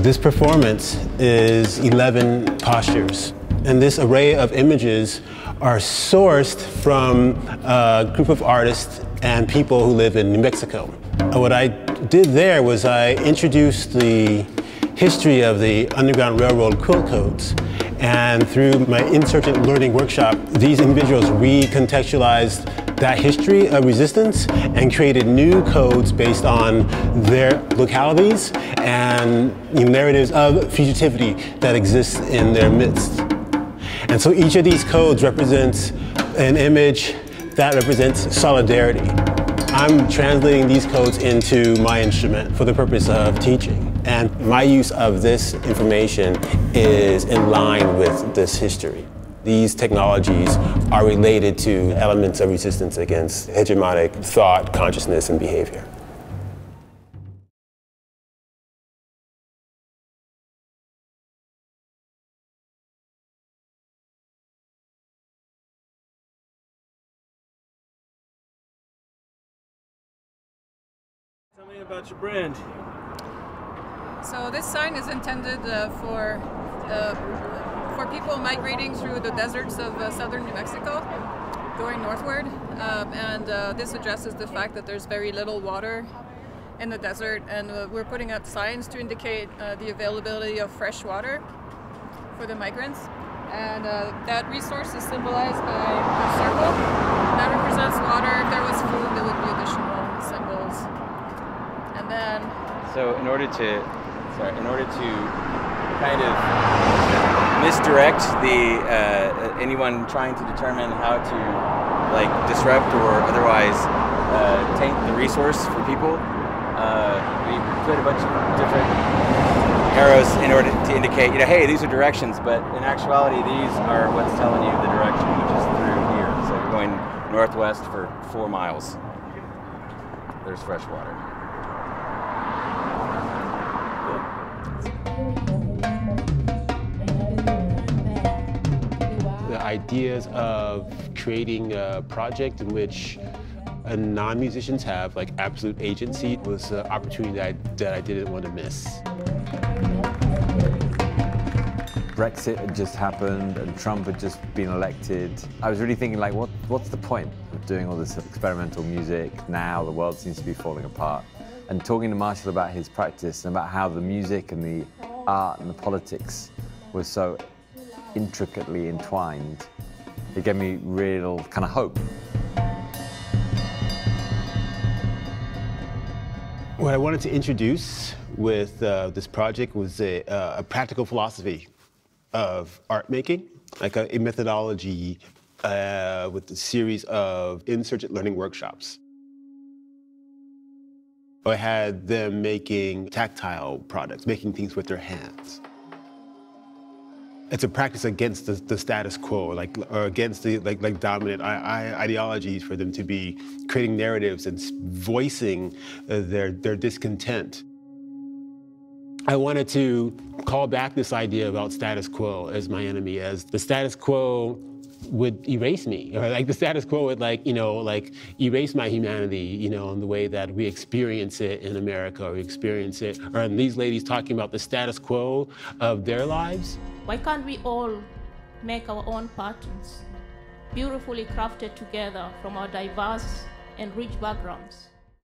This performance is 11 postures, and this array of images are sourced from a group of artists and people who live in New Mexico. What I did there was I introduced the history of the Underground Railroad quilt codes, and through my Insurgent Learning Workshop, these individuals recontextualized that history of resistance and created new codes based on their localities and narratives of fugitivity that exists in their midst. And so each of these codes represents an image that represents solidarity. I'm translating these codes into my instrument for the purpose of teaching. And my use of this information is in line with this history. These technologies are related to elements of resistance against hegemonic thought, consciousness, and behavior. Tell me about your brand. So this sign is intended for people migrating through the deserts of southern New Mexico, going northward, and this addresses the fact that there's very little water in the desert, and we're putting up signs to indicate the availability of fresh water for the migrants. And that resource is symbolized by a circle that represents water. If there was food, there would be additional symbols. And then, so in order to kind of misdirect anyone trying to determine how to disrupt or otherwise taint the resource for people, we put a bunch of different arrows in order to indicate, hey, these are directions, but in actuality these are what's telling you the direction, which is through here. So you're going northwest for 4 miles. There's fresh water. The ideas of creating a project in which non-musicians have absolute agency was an opportunity that I didn't want to miss. Brexit had just happened and Trump had just been elected. I was really thinking, what's the point of doing all this experimental music now? The world seems to be falling apart. And talking to Marshall about his practice and about how the music and the art and the politics were so intricately entwined, it gave me real kind of hope. What I wanted to introduce with this project was a practical philosophy of art making, a methodology with a series of Insurgent Learning Workshops. I had them making tactile products, making things with their hands. It's a practice against the status quo, or against the dominant ideologies, for them to be creating narratives and voicing their discontent. I wanted to call back this idea about status quo as my enemy, as the status quo would erase me, or the status quo would erase my humanity, in the way that we experience it in America, or we experience it, or these ladies talking about the status quo of their lives. Why can't we all make our own patterns, beautifully crafted together from our diverse and rich backgrounds?